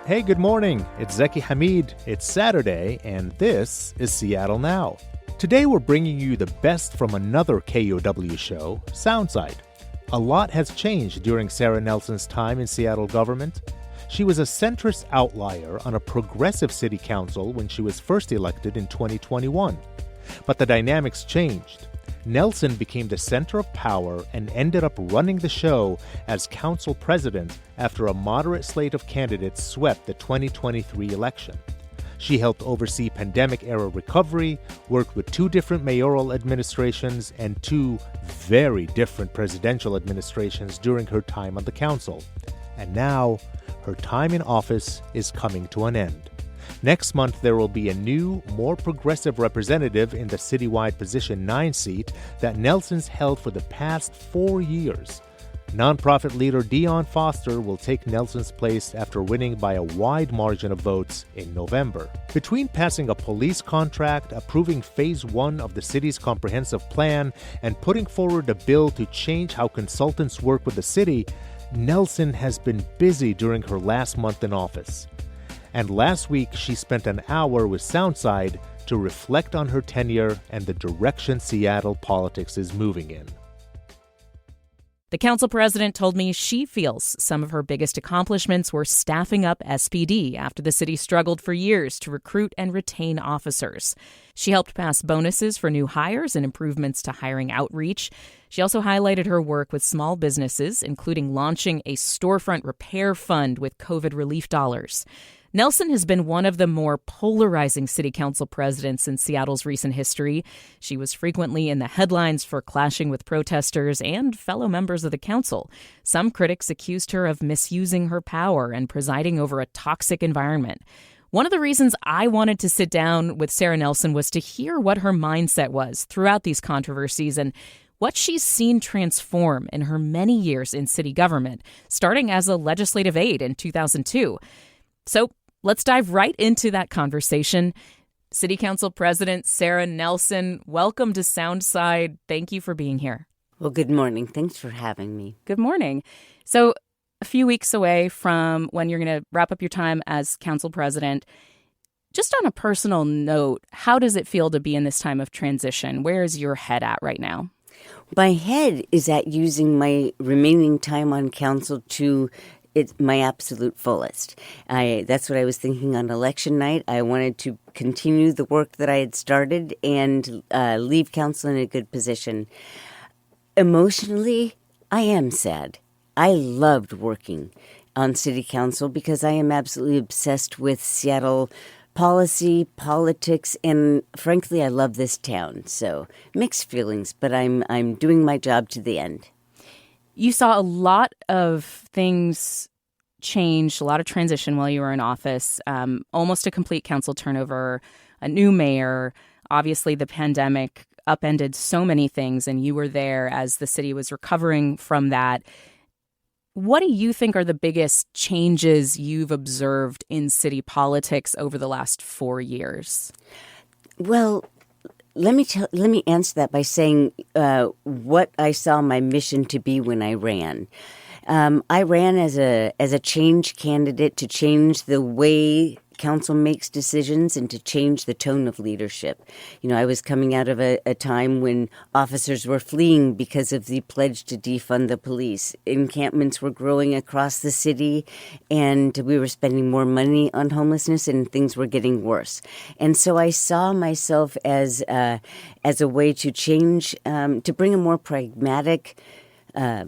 Hey, good morning. It's Zeki Hamid. It's Saturday, and this is Seattle Now. Today we're bringing you the best from another KUOW show, Soundside. A lot has changed during Sara Nelson's time in Seattle government. She was a centrist outlier on a progressive city council when she was first elected in 2021. But the dynamics changed. Nelson became the center of power and ended up running the show as council president after a moderate slate of candidates swept the 2023 election. She helped oversee pandemic-era recovery, worked with 2 different mayoral administrations and 2 very different presidential administrations during her time on the council. And now, her time in office is coming to an end. Next month, there will be a new, more progressive representative in the citywide position 9 seat that Nelson's held for the past 4 years. Nonprofit leader Dionne Foster will take Nelson's place after winning by a wide margin of votes in November. Between passing a police contract, approving Phase 1 of the city's comprehensive plan, and putting forward a bill to change how consultants work with the city, Nelson has been busy during her last month in office. And last week, she spent an hour with Soundside to reflect on her tenure and the direction Seattle politics is moving in. The council president told me she feels some of her biggest accomplishments were staffing up SPD after the city struggled for years to recruit and retain officers. She helped pass bonuses for new hires and improvements to hiring outreach. She also highlighted her work with small businesses, including launching a storefront repair fund with COVID relief dollars. Nelson has been one of the more polarizing city council presidents in Seattle's recent history. She was frequently in the headlines for clashing with protesters and fellow members of the council. Some critics accused her of misusing her power and presiding over a toxic environment. One of the reasons I wanted to sit down with Sara Nelson was to hear what her mindset was throughout these controversies and what she's seen transform in her many years in city government, starting as a legislative aide in 2002. So let's dive right into that conversation. City Council President Sara Nelson, welcome to Soundside. Thank you for being here. Well, good morning. Thanks for having me. Good morning. So a few weeks away from when you're going to wrap up your time as council president, just on a personal note, how does it feel to be in this time of transition? Where is your head at right now? My head is at using my remaining time on council to my absolute fullest. That's what I was thinking on election night. I wanted to continue the work that I had started and leave council in a good position. Emotionally, I am sad. I loved working on city council because I am absolutely obsessed with Seattle policy, politics, and frankly, I love this town. So mixed feelings, but I'm doing my job to the end. You saw a lot of things change, a lot of transition while you were in office, almost a complete council turnover, a new mayor. Obviously, the pandemic upended so many things, and you were there as the city was recovering from that. What do you think are the biggest changes you've observed in city politics over the last 4 years? Well, let me answer that by saying what I saw my mission to be when I ran. I ran as a change candidate to change the way council makes decisions and to change the tone of leadership. You know, I was coming out of a time when officers were fleeing because of the pledge to defund the police. Encampments were growing across the city, and we were spending more money on homelessness, and things were getting worse. And so I saw myself as a way to change, to bring a more pragmatic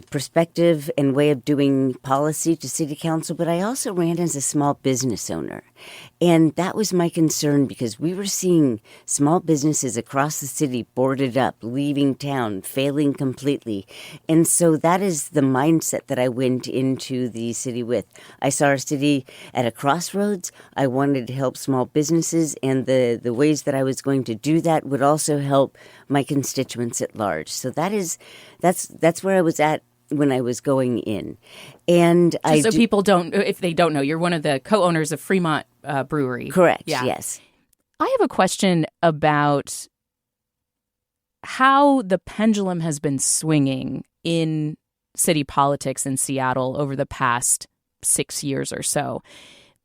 perspective and way of doing policy to city council, but I also ran as a small business owner. And that was my concern because we were seeing small businesses across the city boarded up, leaving town, failing completely. And so that is the mindset that I went into the city with. I saw our city at a crossroads. I wanted to help small businesses, and the ways that I was going to do that would also help my constituents at large. So that's where I was at when I was going in. And people don't, if they don't know, you're one of the co-owners of Fremont Brewery. Correct, yeah. Yes. I have a question about how the pendulum has been swinging in city politics in Seattle over the past 6 years or so.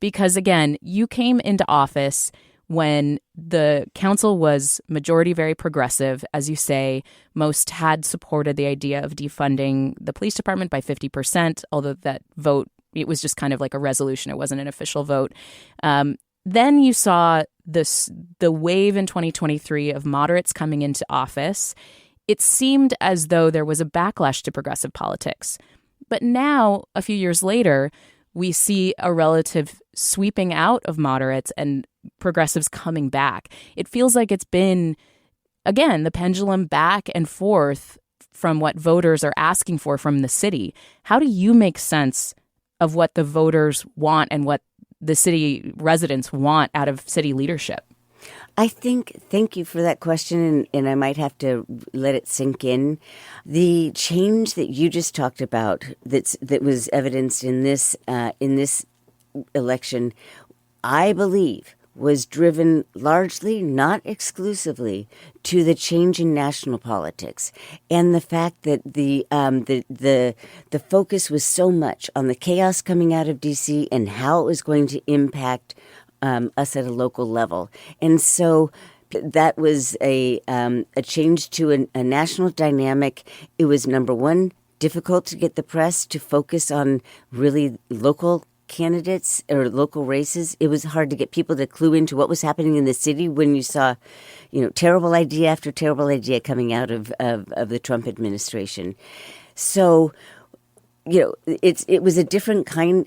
Because again, you came into office when the council was majority very progressive. As you say, most had supported the idea of defunding the police department by 50%, although that vote, it was just kind of like a resolution. It wasn't an official vote. Then you saw the wave in 2023 of moderates coming into office. It seemed as though there was a backlash to progressive politics. But now, a few years later, we see a relative sweeping out of moderates and progressives coming back. It feels like it's been, again, the pendulum back and forth from what voters are asking for from the city. How do you make sense of what the voters want and what the city residents want out of city leadership? Thank you for that question, and I might have to let it sink in. The change that you just talked about that was evidenced in this election, I believe, was driven largely, not exclusively, to the change in national politics and the fact that the focus was so much on the chaos coming out of D.C. and how it was going to impact us at a local level. And so that was a change to a national dynamic. It was, number one, difficult to get the press to focus on really local candidates or local races. It was hard to get people to clue into what was happening in the city when you saw, terrible idea after terrible idea coming out of the Trump administration. So, it was a different kind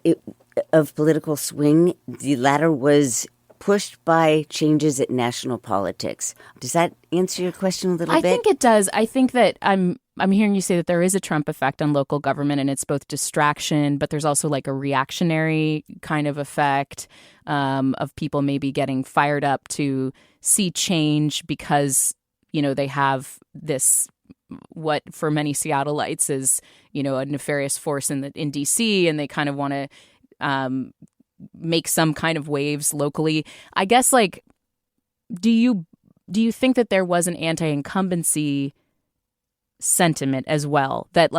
of political swing. The latter was pushed by changes at national politics. Does that answer your question a little bit? I think it does. I think that I'm hearing you say that there is a Trump effect on local government, and it's both distraction, but there's also like a reactionary kind of effect of people maybe getting fired up to see change because, they have this, what for many Seattleites is, a nefarious force in D.C., and they kind of want to make some kind of waves locally. I guess, do you think that there was an anti-incumbency sentiment as well, that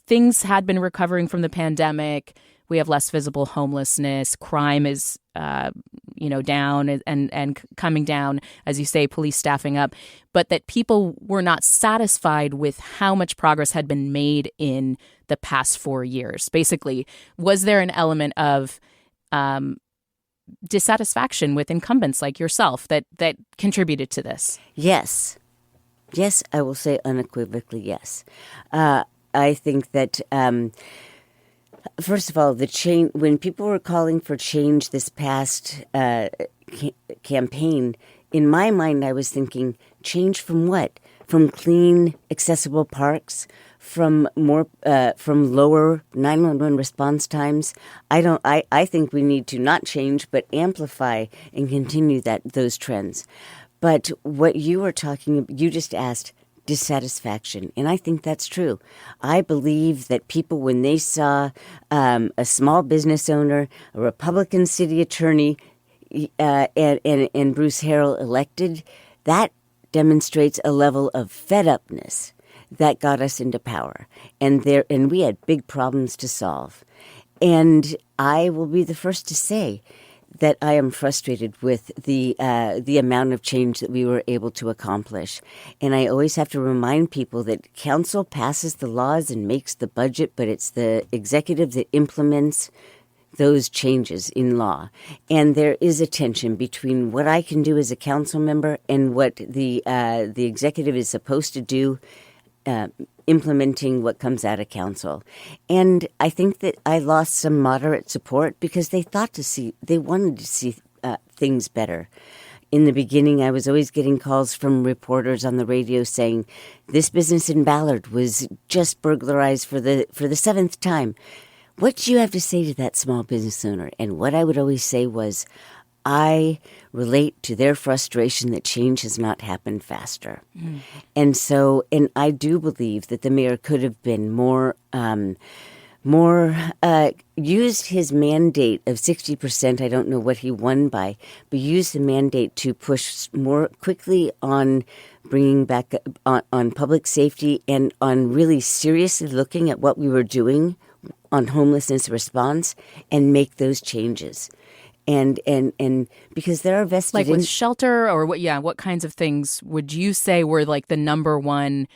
things had been recovering from the pandemic, we have less visible homelessness, crime is down and coming down, as you say, police staffing up, but that people were not satisfied with how much progress had been made in the past 4 years? Basically, was there an element of dissatisfaction with incumbents like yourself that contributed to this? Yes, I will say unequivocally yes. I think that, first of all, the change, when people were calling for change this past campaign, in my mind, I was thinking, change from what? From clean, accessible parks, from lower 911 response times. I think we need to not change, but amplify and continue those trends. But what you were you just asked dissatisfaction, and I think that's true. I believe that people, when they saw a small business owner, a Republican city attorney, and Bruce Harrell elected, that demonstrates a level of fed-upness that got us into power. And we had big problems to solve. And I will be the first to say that I am frustrated with the amount of change that we were able to accomplish. And I always have to remind people that council passes the laws and makes the budget, but it's the executive that implements those changes in law. And there is a tension between what I can do as a council member and what the executive is supposed to do, implementing what comes out of council. And I think that I lost some moderate support because they wanted to see things better. In the beginning, I was always getting calls from reporters on the radio saying, this business in Ballard was just burglarized for the 7th time. What do you have to say to that small business owner? And what I would always say was, I relate to their frustration that change has not happened faster. Mm. And I do believe that the mayor could have been more used his mandate of 60%. I don't know what he won by, but used the mandate to push more quickly on bringing back on public safety and on really seriously looking at what we were doing on homelessness response and make those changes. And because there are vested like with shelter or what kinds of things would you say were like the number one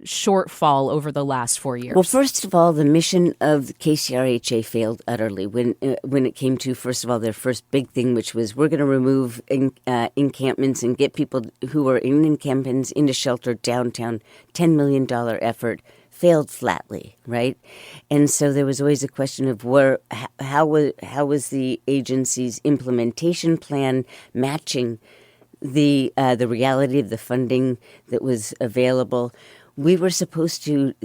shortfall over the last 4 years? Well, first of all, the mission of the KCRHA failed utterly when it came to, first of all, their first big thing, which was we're going to remove encampments and get people who are in encampments into shelter downtown. $10 million effort failed flatly, right? And so there was always a question of how was the agency's implementation plan matching the reality of the funding that was available. They were supposed to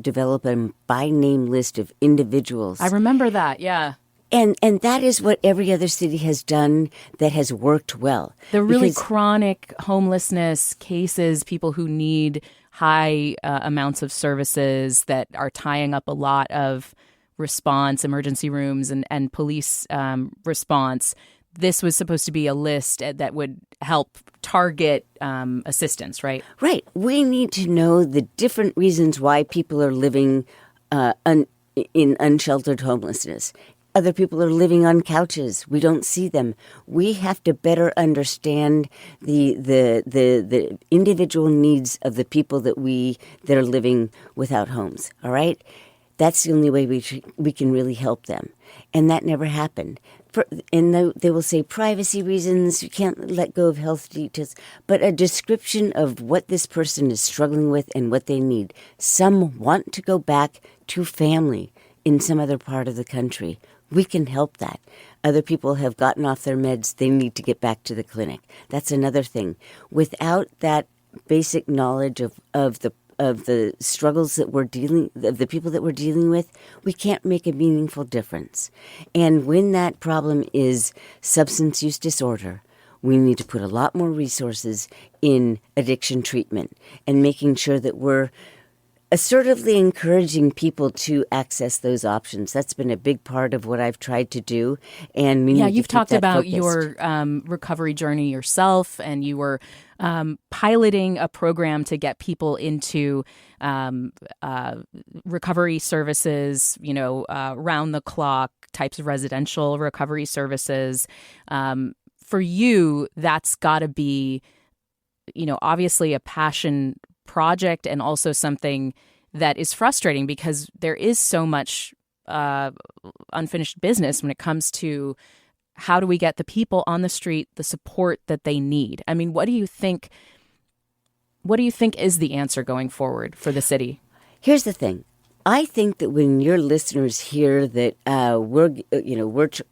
develop a by name list of individuals. I remember that, yeah. And that is what every other city has done that has worked well. The really chronic homelessness cases, people who need high amounts of services that are tying up a lot of response, emergency rooms and police response. This was supposed to be a list that would help target assistance, right? Right. We need to know the different reasons why people are living in unsheltered homelessness. Other people are living on couches. We don't see them. We have to better understand the individual needs of the people that are living without homes. All right, that's the only way we can really help them, and that never happened. And they will say privacy reasons, you can't let go of health details, but a description of what this person is struggling with and what they need. Some want to go back to family in some other part of the country. We can help that. Other people have gotten off their meds. They need to get back to the clinic. That's another thing. Without that basic knowledge of the struggles of the people that we're dealing with, we can't make a meaningful difference. And when that problem is substance use disorder, we need to put a lot more resources in addiction treatment and making sure that we're assertively encouraging people to access those options. That's been a big part of what I've tried to do. And you've talked about your recovery journey yourself, and you were piloting a program to get people into recovery services, round the clock types of residential recovery services. For you, that's got to be, obviously a passion project and also something that is frustrating because there is so much unfinished business when it comes to how do we get the people on the street the support that they need? I mean, what do you think is the answer going forward for the city? Here's the thing. I think that when your listeners hear that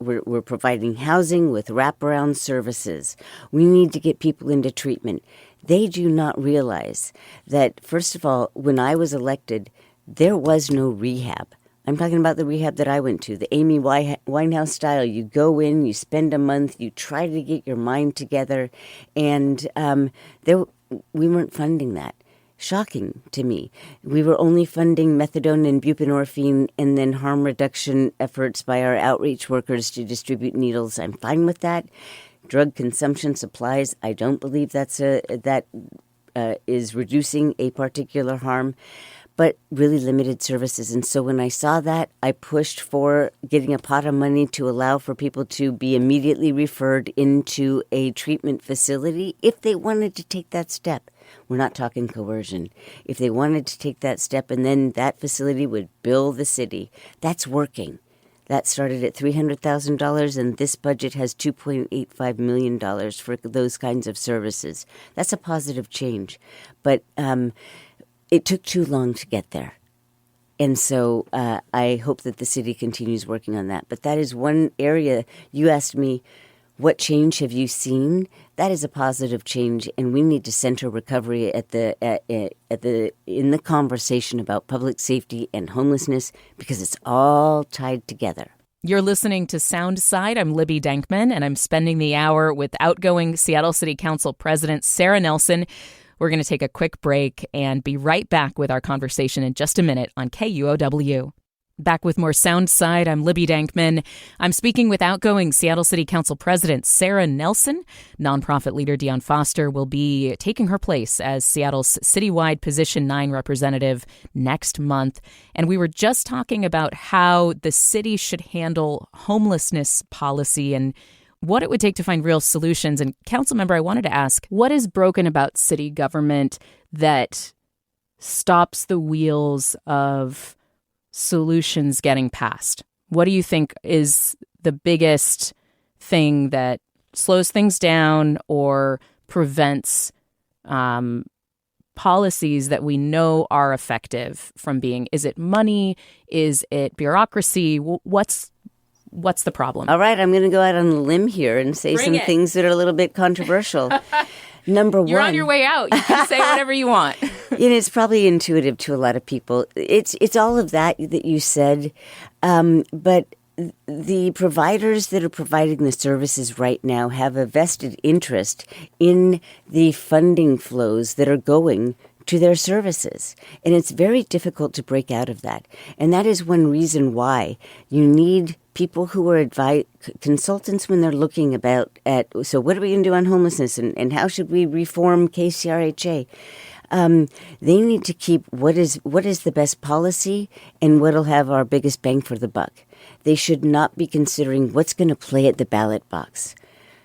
we're providing housing with wraparound services, we need to get people into treatment. They do not realize that, first of all, when I was elected, there was no rehab. I'm talking about the rehab that I went to, the Amy Winehouse style. You go in, you spend a month, you try to get your mind together, and we weren't funding that. Shocking to me. We were only funding methadone and buprenorphine and then harm reduction efforts by our outreach workers to distribute needles. I'm fine with that. Drug consumption supplies, I don't believe that is reducing a particular harm, but really limited services. And so when I saw that, I pushed for getting a pot of money to allow for people to be immediately referred into a treatment facility if they wanted to take that step. We're not talking coercion. If they wanted to take that step, and then that facility would bill the city. That's working. That started at $300,000, and this budget has $2.85 million for those kinds of services. That's a positive change. But it took too long to get there. And so I hope that the city continues working on that. But that is one area. You asked me, what change have you seen? That is a positive change, and we need to center recovery in the conversation about public safety and homelessness because it's all tied together. You're listening to Soundside. I'm Libby Denkman, and I'm spending the hour with outgoing Seattle City Council President Sara Nelson. We're going to take a quick break and be right back with our conversation in just a minute on KUOW. Back with more Soundside, I'm Libby Dankman. I'm speaking with outgoing Seattle City Council President Sara Nelson. Nonprofit leader Dionne Foster will be taking her place as Seattle's citywide Position 9 representative next month. And we were just talking about how the city should handle homelessness policy and what it would take to find real solutions. And council member, I wanted to ask, what is broken about city government that stops the wheels of solutions getting passed? What do you think is the biggest thing that slows things down or prevents policies that we know are effective from being? Is it money? Is it bureaucracy? What's the problem? All right, I'm going to go out on a limb here and say things that are a little bit controversial. Number one. You're on your way out. You can say whatever you want. It's probably intuitive to a lot of people. It's all of that you said, but the providers that are providing the services right now have a vested interest in the funding flows that are going to their services. And it's very difficult to break out of that. And that is one reason why you need people who are consultants when they're looking so what are we going to do on homelessness and how should we reform KCRHA? They need to keep what is the best policy and what will have our biggest bang for the buck. They should not be considering what's going to play at the ballot box.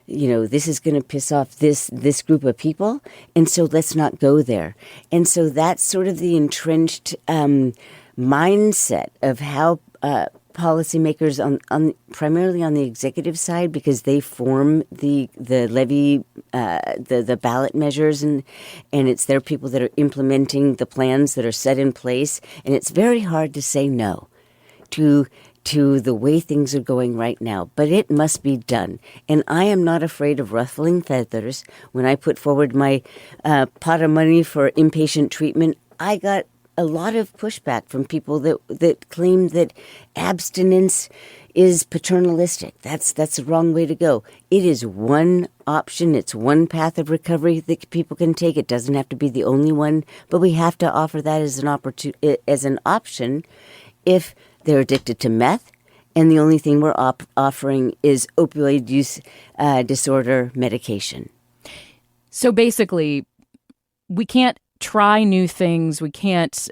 This is going to piss off this group of people, and so let's not go there. And so that's sort of the entrenched mindset of how policymakers on primarily on the executive side, because they form the levy, the ballot measures, and it's their people that are implementing the plans that are set in place. And it's very hard to say no to the way things are going right now, but it must be done. And I am not afraid of ruffling feathers. When I put forward my pot of money for inpatient treatment, I got a lot of pushback from people that claim that abstinence is paternalistic. That's the wrong way to go. It is one option. It's one path of recovery that people can take. It doesn't have to be the only one, but we have to offer that as an option if they're addicted to meth, and the only thing we're offering is opioid use disorder medication. So basically, we can't try new things. We can't,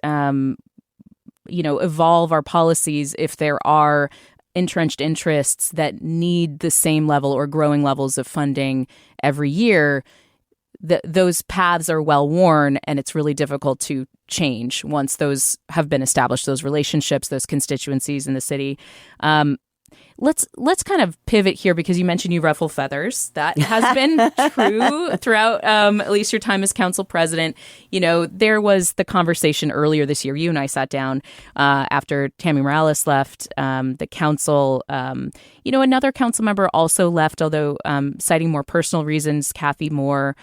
evolve our policies if there are entrenched interests that need the same level or growing levels of funding every year. Those paths are well worn, and it's really difficult to change once those have been established, those relationships, those constituencies in the city. Let's kind of pivot here, because you mentioned you ruffle feathers. That has been true throughout at least your time as council president. There was the conversation earlier this year. You and I sat down after Tammy Morales left the council. Another council member also left, although citing more personal reasons, Kathy Moore.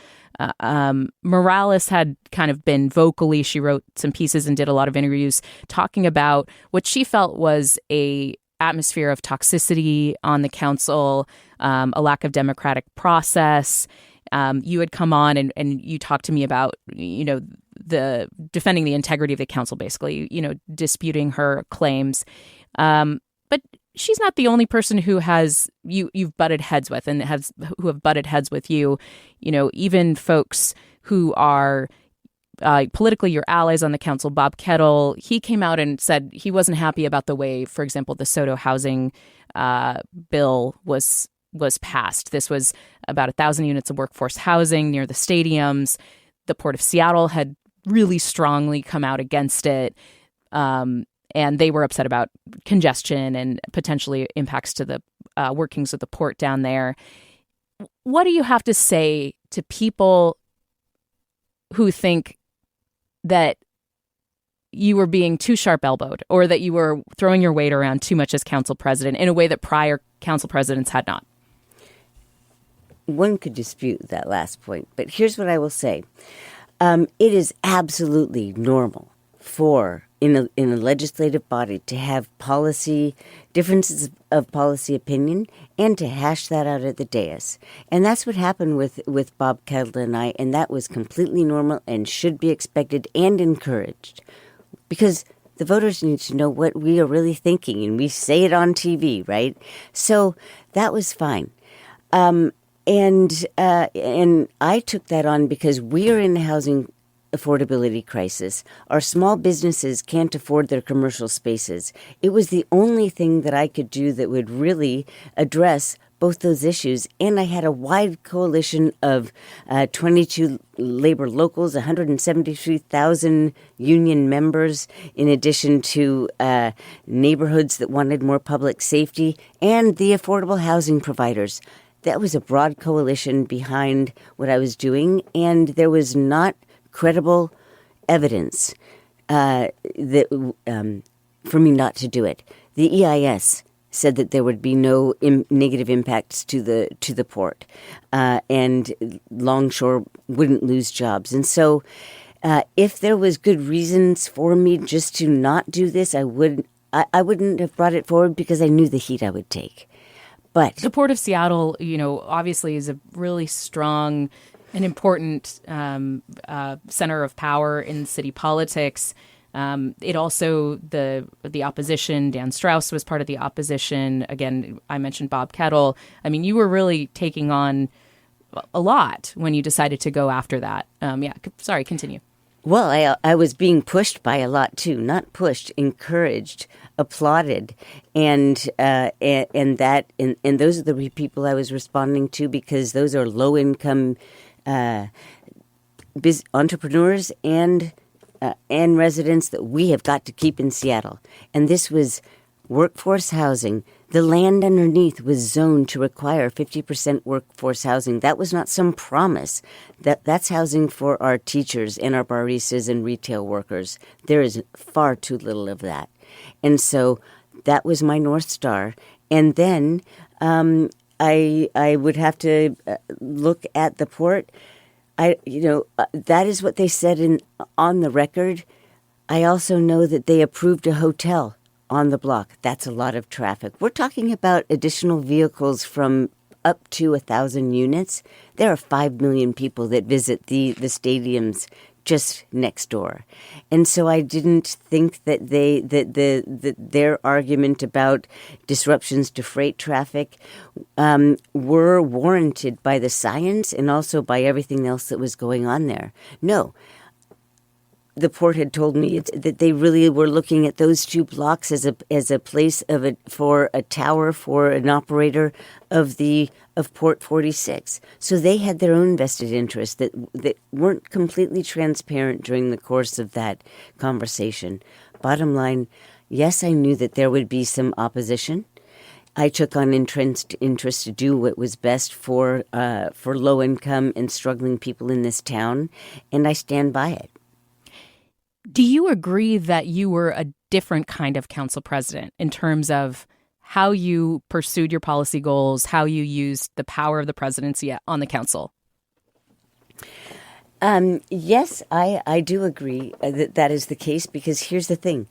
Morales had kind of been vocally, she wrote some pieces and did a lot of interviews talking about what she felt was a atmosphere of toxicity on the council, a lack of democratic process. You had come on and you talked to me about, the defending the integrity of the council, basically, disputing her claims. But she's not the only person who you've butted heads with and who have butted heads with you. Even folks who are politically your allies on the council. Bob Kettle, he came out and said he wasn't happy about the way, for example, the SOTO housing bill was passed. This was about 1,000 units of workforce housing near the stadiums. The Port of Seattle had really strongly come out against it. And they were upset about congestion and potentially impacts to the workings of the port down there. What do you have to say to people who think that you were being too sharp-elbowed or that you were throwing your weight around too much as council president in a way that prior council presidents had not? One could dispute that last point, but here's what I will say. It is absolutely normal for in a legislative body to have differences of policy opinion and to hash that out at the dais. And that's what happened with Bob Kettle and I, and that was completely normal and should be expected and encouraged. Because The voters need to know what we are really thinking, and we say it on TV, right? So that was fine. And I took that on because we are in a housing affordability crisis. Our small businesses can't afford their commercial spaces. It was the only thing that I could do that would really address both those issues. And I had a wide coalition of 22 labor locals, 173,000 union members, in addition to neighborhoods that wanted more public safety, and the affordable housing providers. That was a broad coalition behind what I was doing, and there was not credible evidence that for me not to do it. The EIS said that there would be no negative impacts to the port, and Longshore wouldn't lose jobs. And so, if there was good reasons for me just to not do this, I wouldn't have brought it forward because I knew the heat I would take. But the Port of Seattle, obviously is a really strong an important center of power in city politics. It also, the opposition, Dan Strauss was part of the opposition. Again, I mentioned Bob Kettle. I mean, you were really taking on a lot when you decided to go after that. Sorry, continue. Well, I was being pushed by a lot too. Not pushed, encouraged, applauded, and those are the people I was responding to because those are low income entrepreneurs and residents that we have got to keep in Seattle. And this was workforce housing. The land underneath was zoned to require 50% workforce housing. That was not some promise. That's housing for our teachers and our baristas and retail workers. There is far too little of that. And so that was my North Star. And then I would have to look at the port. That is what they said on the record. I also know that they approved a hotel on the block. That's a lot of traffic. We're talking about additional vehicles from up to 1,000 units. There are 5 million people that visit the stadiums just next door. And so I didn't think that their argument about disruptions to freight traffic were warranted by the science and also by everything else that was going on there. No. The port had told me that they really were looking at those 2 blocks as a place for a tower for an operator of Port 46. So they had their own vested interests that weren't completely transparent during the course of that conversation. Bottom line, yes, I knew that there would be some opposition. I took on interest to do what was best for low income and struggling people in this town, and I stand by it. Do you agree that you were a different kind of council president in terms of how you pursued your policy goals, how you used the power of the presidency on the council? Yes, I do agree that is the case because here's the thing.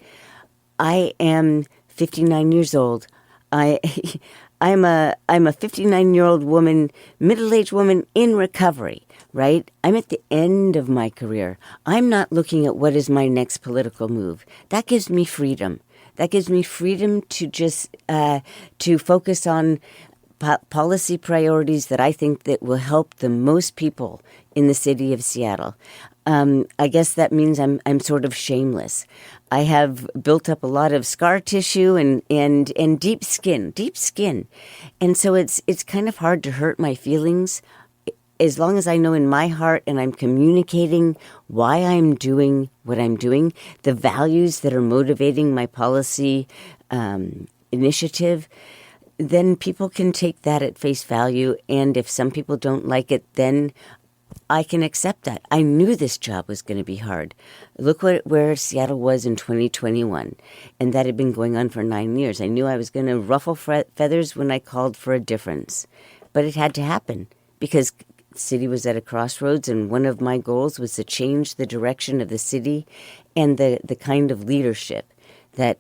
I am 59 years old. I'm a 59-year-old woman, middle-aged woman in recovery, right? I'm at the end of my career. I'm not looking at what is my next political move. That gives me freedom. That gives me freedom to just to focus on policy priorities that I think that will help the most people in the city of Seattle. I guess that means I'm sort of shameless. I have built up a lot of scar tissue and deep skin. And so it's kind of hard to hurt my feelings as long as I know in my heart and I'm communicating why I'm doing what I'm doing, the values that are motivating my policy initiative, then people can take that at face value. And if some people don't like it, then I can accept that. I knew this job was going to be hard. Look where Seattle was in 2021, and that had been going on for 9 years. I knew I was going to ruffle feathers when I called for a difference, but it had to happen because the city was at a crossroads, and one of my goals was to change the direction of the city and the kind of leadership that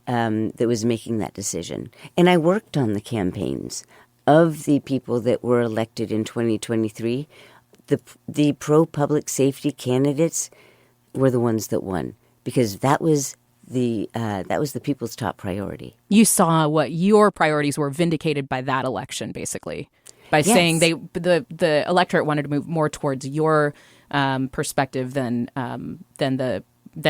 was making that decision. And I worked on the campaigns of the people that were elected in 2023. The pro-public safety candidates were the ones that won because that was the people's top priority. You saw what your priorities were vindicated by that election, basically, by saying the electorate wanted to move more towards your perspective than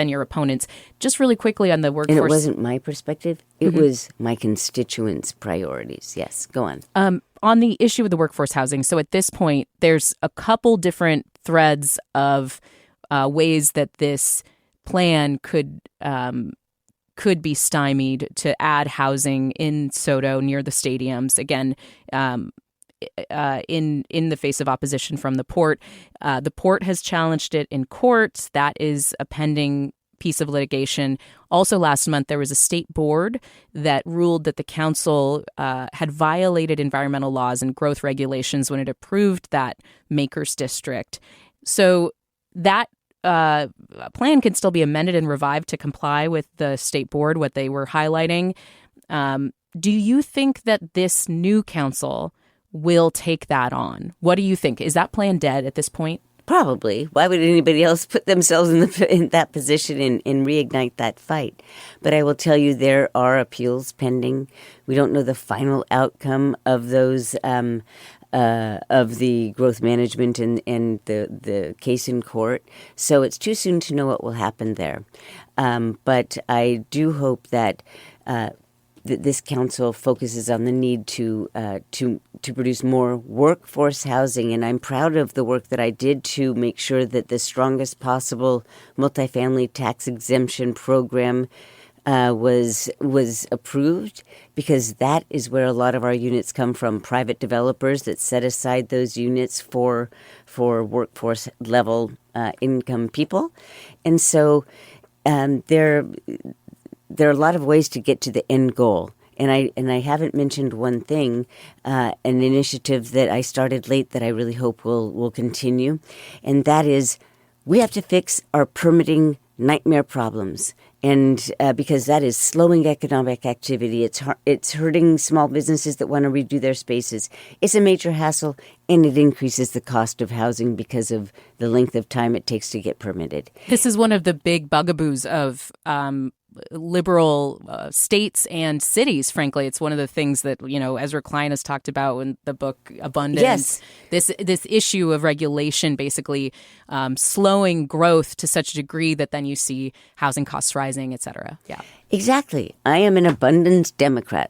your opponents. Just really quickly on the workforce. And it wasn't my perspective. It was my constituents' priorities. Yes, go on. On the issue of the workforce housing, so at this point, there's a couple different threads of ways that this plan could be stymied to add housing in SoDo near the stadiums. Again, in the face of opposition from the port. The port has challenged it in court. That is a pending piece of litigation. Also last month, there was a state board that ruled that the council had violated environmental laws and growth regulations when it approved that Makers District. So that plan can still be amended and revived to comply with the state board, what they were highlighting. Do you think that this new council will take that on? What do you think? Is that plan dead at this point? Probably. Why would anybody else put themselves in that position and reignite that fight? But I will tell you, there are appeals pending. We don't know the final outcome of those of the growth management and the case in court. So it's too soon to know what will happen there. But I do hope that this council focuses on the need to produce more workforce housing, and I'm proud of the work that I did to make sure that the strongest possible multifamily tax exemption program was approved, because that is where a lot of our units come from, private developers that set aside those units for workforce level income people, and so there are a lot of ways to get to the end goal. And I haven't mentioned one thing, an initiative that I started late that I really hope will continue, and that is we have to fix our permitting nightmare problems. And because that is slowing economic activity, it's hurting small businesses that want to redo their spaces. It's a major hassle, and it increases the cost of housing because of the length of time it takes to get permitted. This is one of the big bugaboos of liberal states and cities, frankly. It's one of the things that, Ezra Klein has talked about in the book Abundance. Yes. This issue of regulation basically slowing growth to such a degree that then you see housing costs rising, et cetera. Yeah. Exactly. I am an abundance Democrat.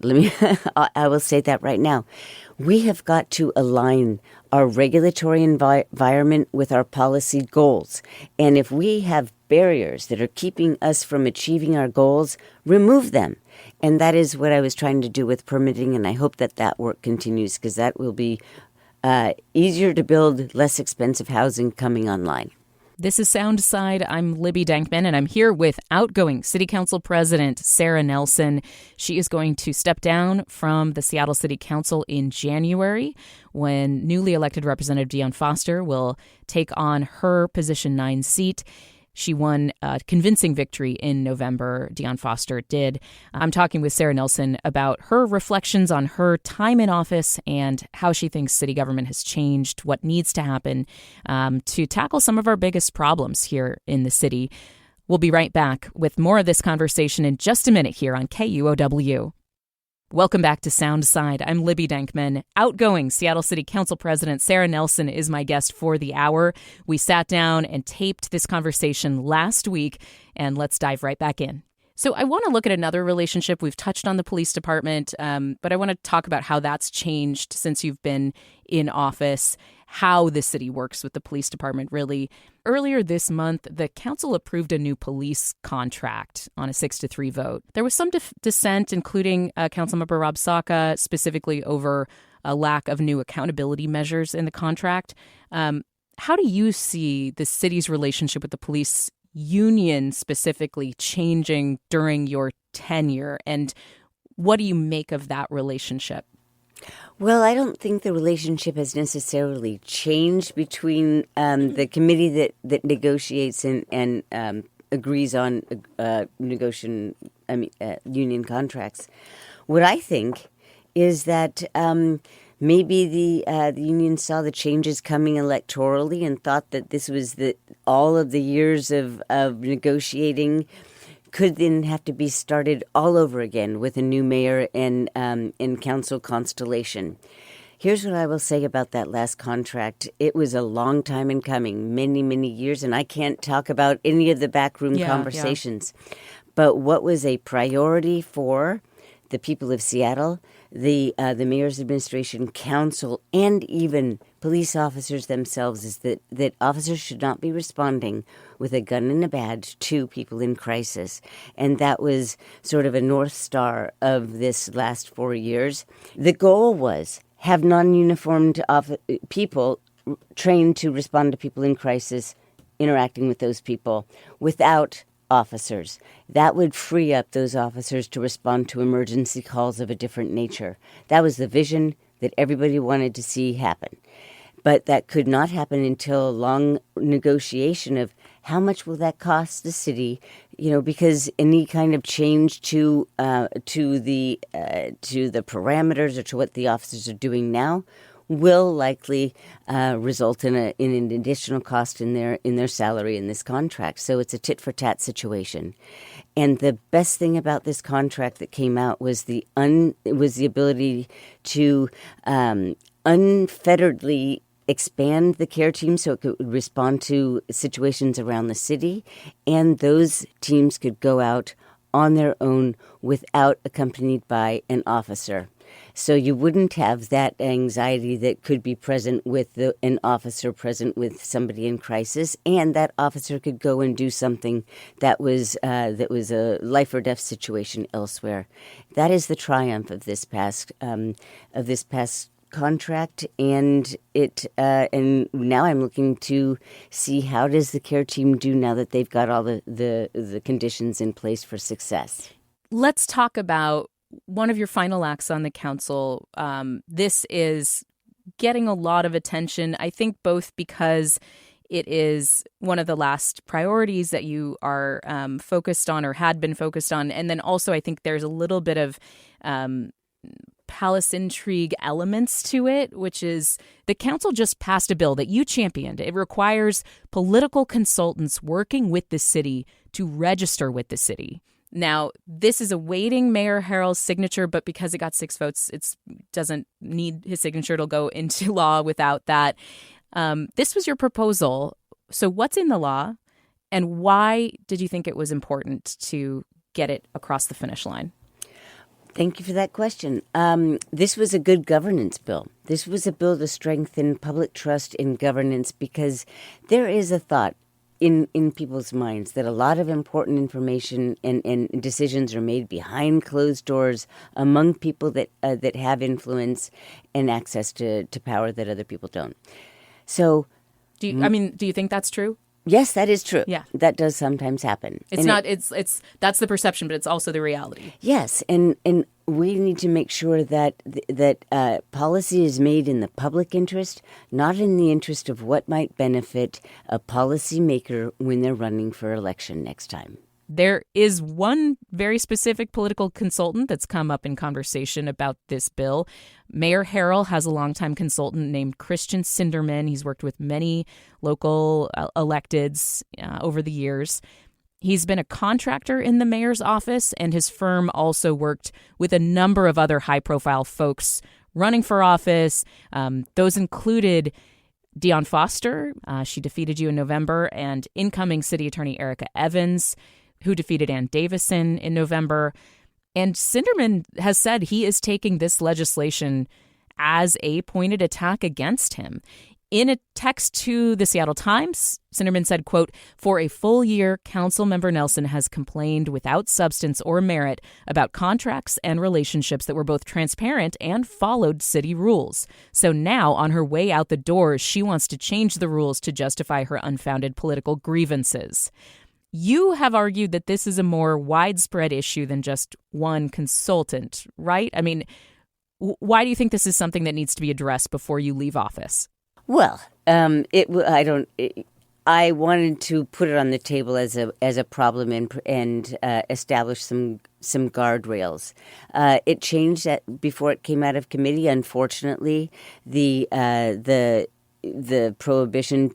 I will say that right now. We have got to align our regulatory environment with our policy goals. And if we have barriers that are keeping us from achieving our goals, remove them. And that is what I was trying to do with permitting, and I hope that work continues, because that will be easier to build, less expensive housing coming online. This is Soundside. I'm Libby Dankman, and I'm here with outgoing City Council President Sara Nelson. She is going to step down from the Seattle City Council in January, when newly elected Representative Dionne Foster will take on her Position 9 seat. She won a convincing victory in November. Dionne Foster did. I'm talking with Sara Nelson about her reflections on her time in office and how she thinks city government has changed, what needs to happen to tackle some of our biggest problems here in the city. We'll be right back with more of this conversation in just a minute here on KUOW. Welcome back to Soundside. I'm Libby Dankman. Outgoing Seattle City Council President Sara Nelson is my guest for the hour. We sat down and taped this conversation last week, and let's dive right back in. So I want to look at another relationship. We've touched on the police department, but I want to talk about how that's changed since you've been in office, how the city works with the police department, really. Earlier this month, the council approved a new police contract on a 6-3 vote. There was some dissent, including Councilmember Rob Saka, specifically over a lack of new accountability measures in the contract. How do you see the city's relationship with the police union specifically changing during your tenure, and what do you make of that relationship? Well, I don't think the relationship has necessarily changed between the committee that negotiates and agrees on union contracts. What I think is that maybe the union saw the changes coming electorally and thought that this was all of the years of negotiating could then have to be started all over again with a new mayor and council constellation. Here's what I will say about that last contract. It was a long time in coming, many, many years, and I can't talk about any of the backroom conversations. Yeah. But what was a priority for the people of Seattle, the mayor's administration, council, and even police officers themselves is that officers should not be responding with a gun and a badge to people in crisis. And that was sort of a North Star of this last 4 years. The goal was have non-uniformed people trained to respond to people in crisis, interacting with those people without officers. That would free up those officers to respond to emergency calls of a different nature. That was the vision that everybody wanted to see happen. But that could not happen until a long negotiation of how much will that cost the city, because any kind of change to the parameters or to what the officers are doing now will likely result in an additional cost in their salary in this contract. So it's a tit for tat situation. And the best thing about this contract that came out was the ability to unfetteredly expand the care team so it could respond to situations around the city, and those teams could go out on their own without accompanied by an officer. So you wouldn't have that anxiety that could be present with an officer present with somebody in crisis, and that officer could go and do something that was a life or death situation elsewhere. That is the triumph of this past contract, and now I'm looking to see how does the care team do now that they've got all the conditions in place for success. Let's talk about one of your final acts on the council. This is getting a lot of attention, I think, both because it is one of the last priorities that you are focused on or had been focused on, and then also I think there's a little bit of palace intrigue elements to it, which is the council just passed a bill that you championed. It requires political consultants working with the city to register with the city. Now, this is awaiting Mayor Harrell's signature, but because it got 6 votes, it doesn't need his signature. It'll go into law without that. This was your proposal. So what's in the law, and why did you think it was important to get it across the finish line? Thank you for that question. This was a good governance bill. This was a bill to strengthen public trust in governance because there is a thought in people's minds that a lot of important information and decisions are made behind closed doors among people that have influence and access to power that other people don't. So, do you think that's true? Yes, that is true. Yeah. That does sometimes happen. It's that's the perception, but it's also the reality. Yes, and we need to make sure that policy is made in the public interest, not in the interest of what might benefit a policymaker when they're running for election next time. There is one very specific political consultant that's come up in conversation about this bill. Mayor Harrell has a longtime consultant named Christian Sinderman. He's worked with many local electeds over the years. He's been a contractor in the mayor's office, and his firm also worked with a number of other high-profile folks running for office. Those included Dionne Foster. She defeated you in November, and incoming city attorney Erica Evans, who defeated Ann Davison in November. And Sinderman has said he is taking this legislation as a pointed attack against him. In a text to the Seattle Times, Sinderman said, quote, "For a full year, Councilmember Nelson has complained without substance or merit about contracts and relationships that were both transparent and followed city rules. So now, on her way out the door, she wants to change the rules to justify her unfounded political grievances." You have argued that this is a more widespread issue than just one consultant, right? I mean, why do you think this is something that needs to be addressed before you leave office? Well, I wanted to put it on the table as a problem and establish some guardrails. It changed before it came out of committee. Unfortunately, the prohibition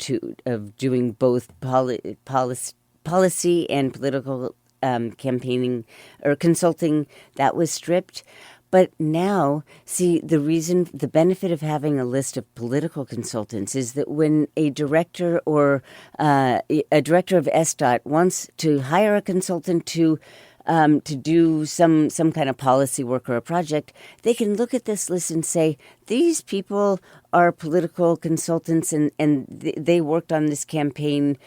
of doing both policy and political campaigning or consulting, that was stripped. But now, see, the benefit of having a list of political consultants is that when a director or a director of SDOT wants to hire a consultant to do some kind of policy work or a project, they can look at this list and say, these people are political consultants and they worked on this campaign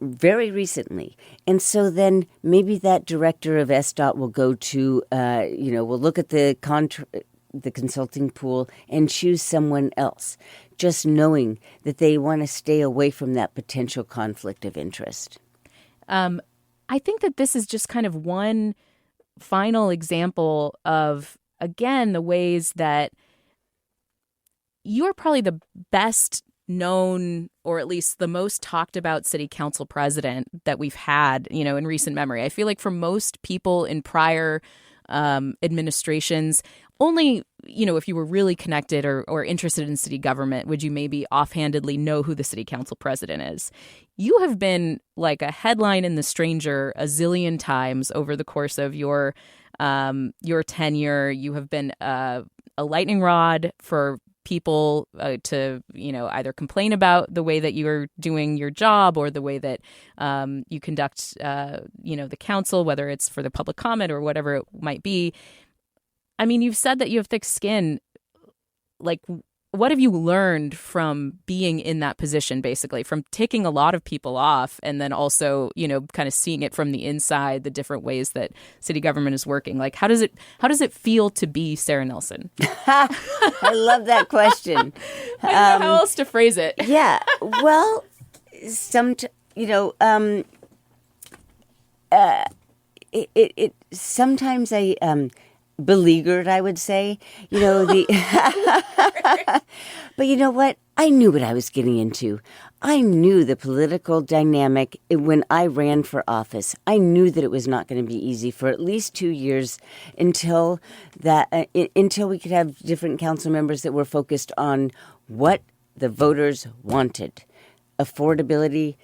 very recently. And so then maybe that director of SDOT will go to, will look at the consulting pool and choose someone else, just knowing that they want to stay away from that potential conflict of interest. I think that this is just kind of one final example of, again, the ways that you're probably the best known, or at least the most talked about city council president that we've had, in recent memory. I feel like for most people in prior administrations, only, if you were really connected or interested in city government, would you maybe offhandedly know who the city council president is. You have been like a headline in The Stranger a zillion times over the course of your tenure. You have been a lightning rod for people to, either complain about the way that you are doing your job or the way that you conduct, the council, whether it's for the public comment or whatever it might be. I mean, you've said that you have thick skin. Like, what have you learned from being in that position, basically, from taking a lot of people off and then also, kind of seeing it from the inside, the different ways that city government is working? Like, how does it feel to be Sara Nelson? I love that question. I don't know how else to phrase it. Yeah. Well, sometimes I beleaguered, I would say, but you know what? I knew what I was getting into. I knew the political dynamic when I ran for office. I knew that it was not going to be easy for at least 2 years until we could have different council members that were focused on what the voters wanted: affordability,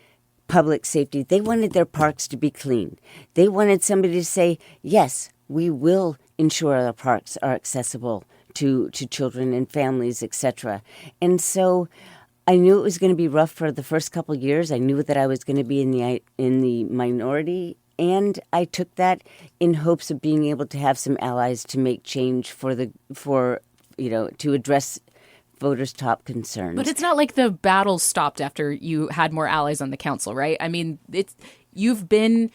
public safety. They wanted their parks to be clean. They wanted somebody to say, yes, we will ensure our parks are accessible to children and families, etc. And so I knew it was going to be rough for the first couple of years. I knew that I was going to be in the minority, and I took that in hopes of being able to have some allies to make change to address voters' top concerns. But it's not like the battle stopped after you had more allies on the council, right? I mean, you've been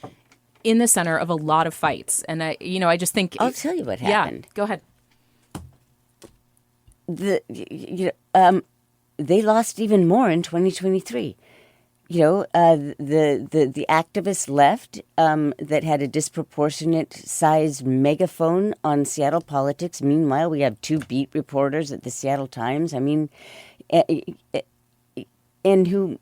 in the center of a lot of fights, and I just think I'll tell you what happened. Yeah, go ahead. They lost even more in 2023. The activists left that had a disproportionate size megaphone on Seattle politics. Meanwhile, we have 2 beat reporters at the Seattle Times. I mean, and who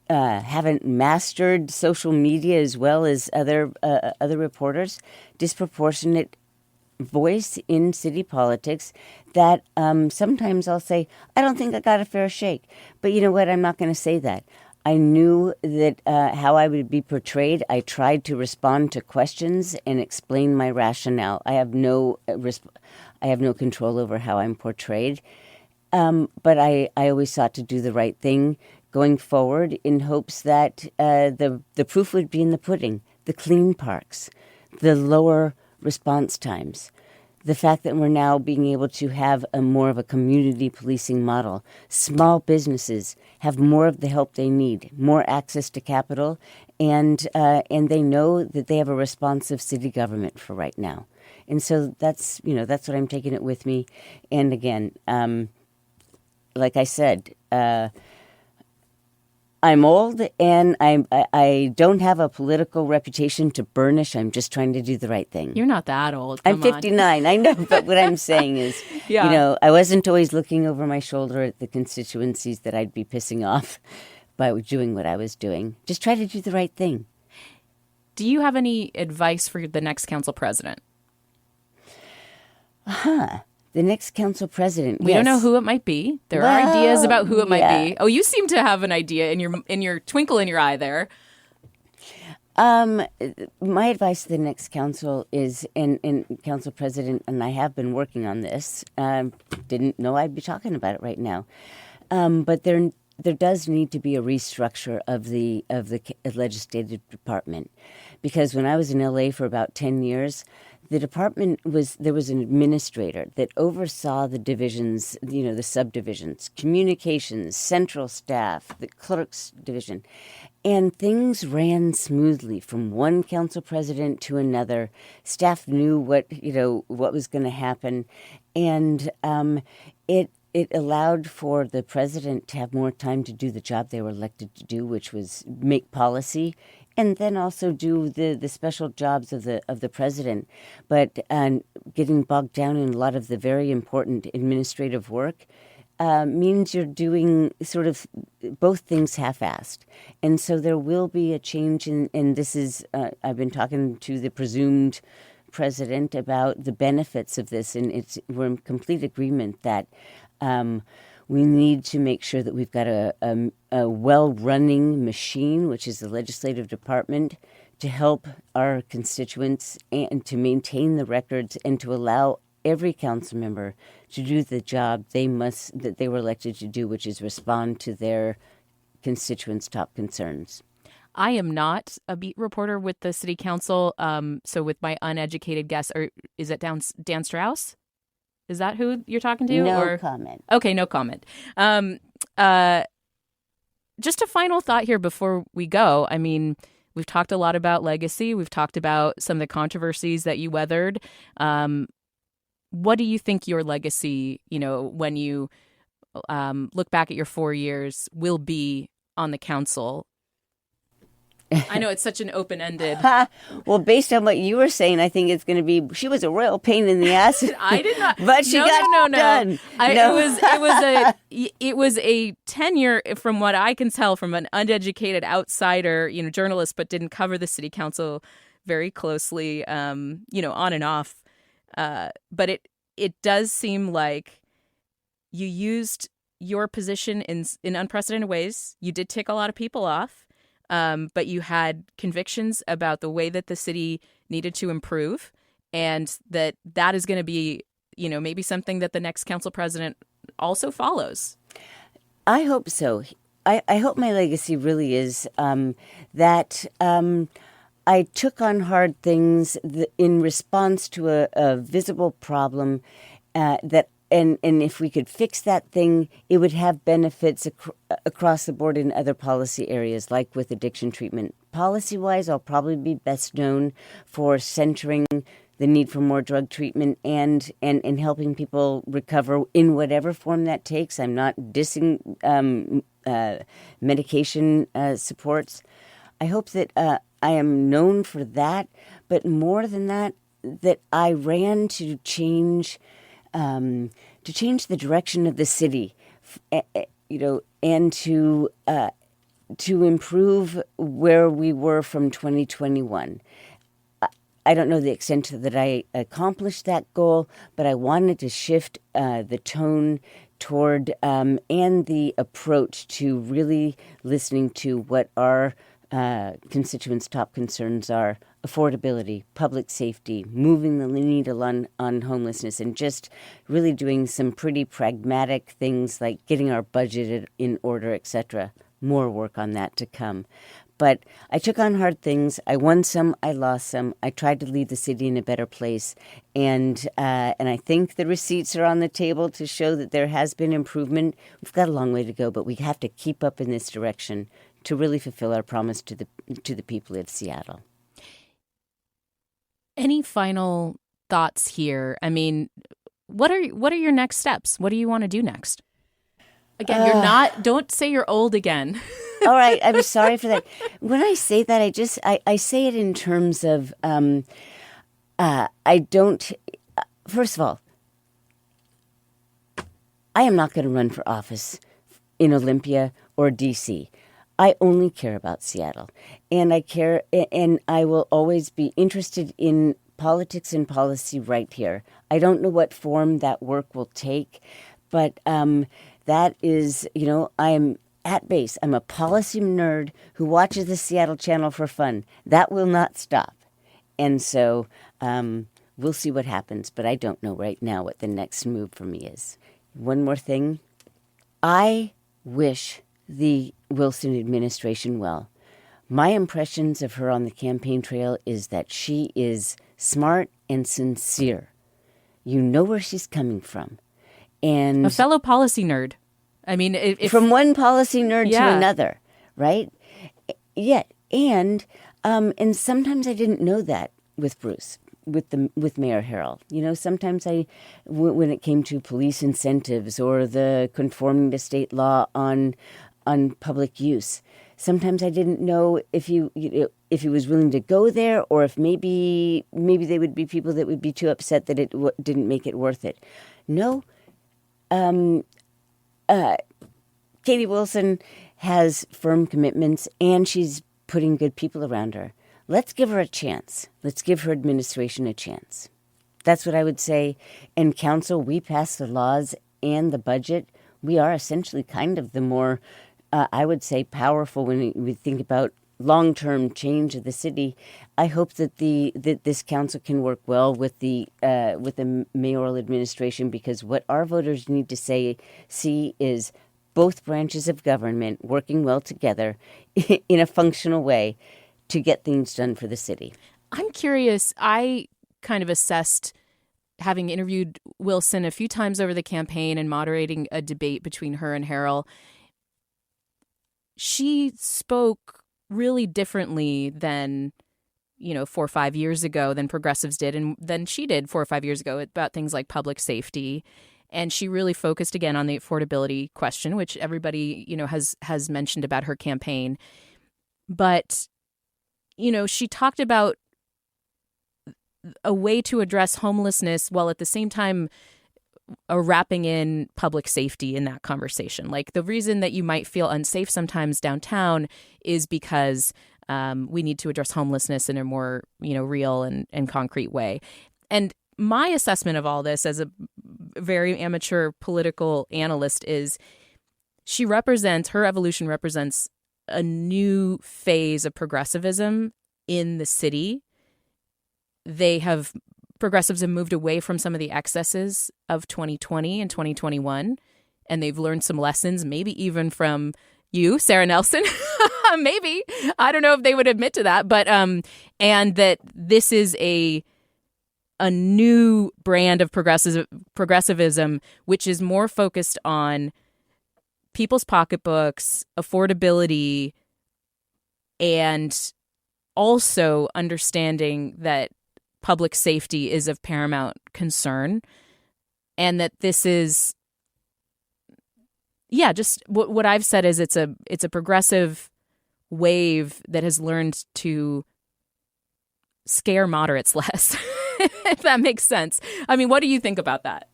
haven't mastered social media as well as other reporters. Disproportionate voice in city politics that sometimes I'll say, I don't think I got a fair shake. But you know what? I'm not going to say that. I knew that how I would be portrayed. I tried to respond to questions and explain my rationale. I have no control over how I'm portrayed. But I always sought to do the right thing going forward in hopes that the proof would be in the pudding. The clean parks, the lower response times, the fact that we're now being able to have more of a community policing model. Small businesses have more of the help they need, more access to capital, and they know that they have a responsive city government for right now. And so that's what I'm taking it with me. And again, like I said, I'm old and I don't have a political reputation to burnish. I'm just trying to do the right thing. You're not that old. I'm 59. I know, but what I'm saying is, I wasn't always looking over my shoulder at the constituencies that I'd be pissing off by doing what I was doing. Just try to do the right thing. Do you have any advice for the next council president? The next council president. We don't know who it might be. There are ideas about who it might be. Oh, you seem to have an idea in your twinkle in your eye there. My advice to the next council is, and Council President and I have been working on this. Didn't know I'd be talking about it right now, but there does need to be a restructure of the legislative department, because when I was in LA for about 10 years, there was an administrator that oversaw the divisions, the subdivisions, communications, central staff, the clerk's division, and things ran smoothly from one council president to another. Staff knew what was going to happen, and it allowed for the president to have more time to do the job they were elected to do, which was make policy, and then also do the special jobs of the president. But getting bogged down in a lot of the very important administrative work means you're doing sort of both things half-assed. And so there will be a change and this is, I've been talking to the presumed president about the benefits of this, and we're in complete agreement that we need to make sure that we've got a well-running machine, which is the legislative department, to help our constituents and to maintain the records and to allow every council member to do the job that they were elected to do, which is respond to their constituents' top concerns. I am not a beat reporter with the city council, so with my uneducated guess, or is it Dan Strauss? Is that who you're talking to? No comment. Okay, no comment. Just a final thought here before we go. I mean, we've talked a lot about legacy. We've talked about some of the controversies that you weathered. What do you think your legacy, when you look back at your 4 years, will be on the council? I know it's such an open-ended. Well, based on what you were saying, I think it's going to be. She was a royal pain in the ass. I did not, but she got done. It was a tenure, from what I can tell, from an uneducated outsider, journalist, but didn't cover the city council very closely, on and off. But it does seem like you used your position in unprecedented ways. You did tick a lot of people off. But you had convictions about the way that the city needed to improve, and that is going to be, maybe something that the next council president also follows. I hope so. I hope my legacy really is that I took on hard things in response to a visible problem that. And if we could fix that thing, it would have benefits across the board in other policy areas, like with addiction treatment. Policy-wise, I'll probably be best known for centering the need for more drug treatment and helping people recover in whatever form that takes. I'm not dissing medication supports. I hope that I am known for that, but more than that, that I ran to change the direction of the city, and to improve where we were from 2021. I don't know the extent that I accomplished that goal, but I wanted to shift the tone toward and the approach to really listening to what our constituents' top concerns are: affordability, public safety, moving the needle on homelessness, and just really doing some pretty pragmatic things like getting our budget in order, etc. More work on that to come. But I took on hard things. I won some, I lost some. I tried to leave the city in a better place. And I think the receipts are on the table to show that there has been improvement. We've got a long way to go, but we have to keep up in this direction to really fulfill our promise to the people of Seattle. Any final thoughts here? I mean, what are your next steps? What do you want to do next? Again, don't say you're old again. All right, I'm sorry for that. When I say that, I say it in terms of, first of all, I am not going to run for office in Olympia or D.C. I only care about Seattle, and I will always be interested in politics and policy right here. I don't know what form that work will take, but that is, at base, I'm a policy nerd who watches the Seattle Channel for fun. That will not stop. And so we'll see what happens, but I don't know right now what the next move for me is. One more thing. I wish the Wilson administration well. My impressions of her on the campaign trail is that she is smart and sincere. You know where she's coming from. And a fellow policy nerd. I mean, from one policy nerd to another, right? Yeah, and sometimes I didn't know that with Bruce, with Mayor Harrell. You know, sometimes when it came to police incentives or the conforming to state law on public use, sometimes I didn't know if he was willing to go there, or if maybe they would be people that would be too upset that it didn't make it worth it. No. Katie Wilson has firm commitments, and she's putting good people around her. Let's give her a chance. Let's give her administration a chance. That's what I would say. And council, we pass the laws and the budget. We are essentially kind of the more, I would say, powerful when we think about long-term change of the city. I hope that this council can work well with the mayoral administration, because what our voters need to see is both branches of government working well together in a functional way to get things done for the city. I'm curious. I kind of assessed, having interviewed Wilson a few times over the campaign and moderating a debate between her and Harrell, she spoke really differently than 4 or 5 years ago, than progressives did, and than she did 4 or 5 years ago, about things like public safety. And she really focused again on the affordability question, which everybody, has mentioned about her campaign. But, she talked about a way to address homelessness while at the same time wrapping in public safety in that conversation. Like, the reason that you might feel unsafe sometimes downtown is because we need to address homelessness in a more, real and concrete way. And my assessment of all this as a very amateur political analyst is her evolution represents a new phase of progressivism in the city. Progressives have moved away from some of the excesses of 2020 and 2021, and they've learned some lessons, maybe even from you, Sara Nelson. Maybe. I don't know if they would admit to that, but and that this is a new brand of progressivism, which is more focused on people's pocketbooks, affordability, and also understanding that public safety is of paramount concern, and that this is, just what I've said is it's a progressive wave that has learned to scare moderates less, if that makes sense. I mean, what do you think about that?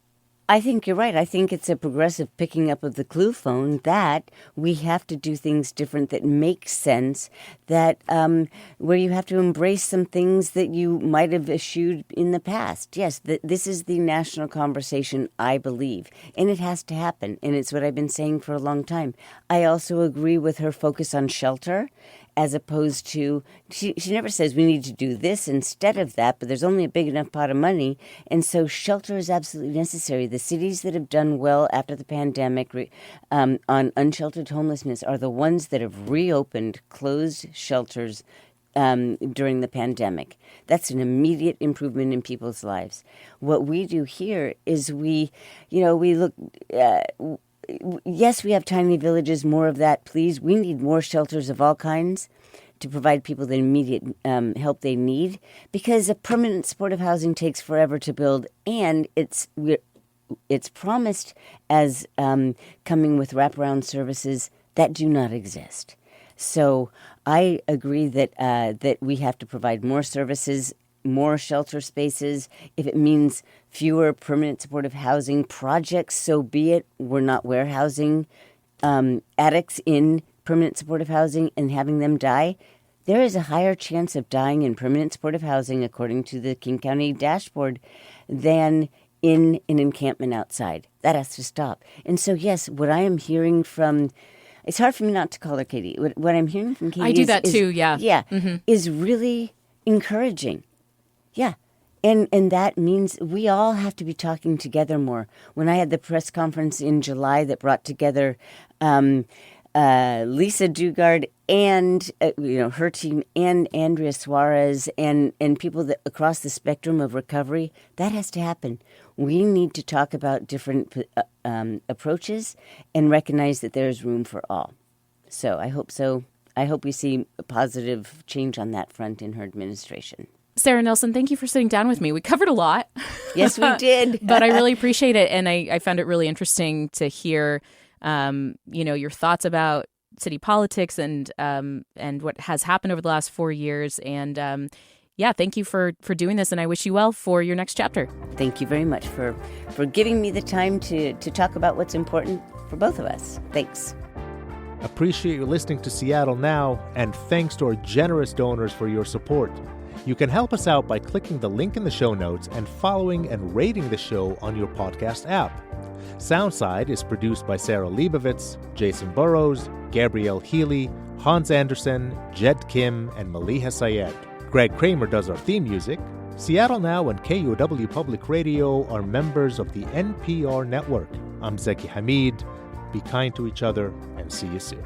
I think you're right. I think it's a progressive picking up of the clue phone that we have to do things different that make sense, that where you have to embrace some things that you might have eschewed in the past. Yes, this is the national conversation, I believe, and it has to happen, and it's what I've been saying for a long time. I also agree with her focus on shelter, as opposed to, she never says we need to do this instead of that, but there's only a big enough pot of money, and so shelter is absolutely necessary. The cities that have done well after the pandemic on unsheltered homelessness are the ones that have reopened closed shelters during the pandemic. That's an immediate improvement in people's lives. What we do here is we look... yes, we have tiny villages, more of that, please. We need more shelters of all kinds to provide people the immediate help they need, because a permanent supportive housing takes forever to build, and it's promised as coming with wraparound services that do not exist. So I agree that we have to provide more services, more shelter spaces. If it means fewer permanent supportive housing projects, so be it. We're not warehousing addicts in permanent supportive housing and having them die. There is a higher chance of dying in permanent supportive housing, according to the King County dashboard, than in an encampment outside. That has to stop. And so, yes, what I am hearing from it's hard for me not to call her Katie. What I'm hearing from Katie I do that too, yeah. Yeah, is really encouraging. Yeah. And that means we all have to be talking together more. When I had the press conference in July that brought together Lisa Dugard and her team and Andrea Suarez and people that across the spectrum of recovery, that has to happen. We need to talk about different approaches and recognize that there's room for all. So. I hope we see a positive change on that front in her administration. Sara Nelson, thank you for sitting down with me. We covered a lot. Yes, we did. But I really appreciate it. And I found it really interesting to hear, your thoughts about city politics and what has happened over the last 4 years. And thank you for doing this. And I wish you well for your next chapter. Thank you very much for giving me the time to talk about what's important for both of us. Thanks. Appreciate you listening to Seattle Now, and thanks to our generous donors for your support. You can help us out by clicking the link in the show notes and following and rating the show on your podcast app. Soundside is produced by Sarah Leibovitz, Jason Burrows, Gabrielle Healey, Hans Anderson, Jed Kim, and Maleeha Syed. Greg Kramer does our theme music. Seattle Now and KUOW Public Radio are members of the NPR network. I'm Zeki Hamid. Be kind to each other, and see you soon.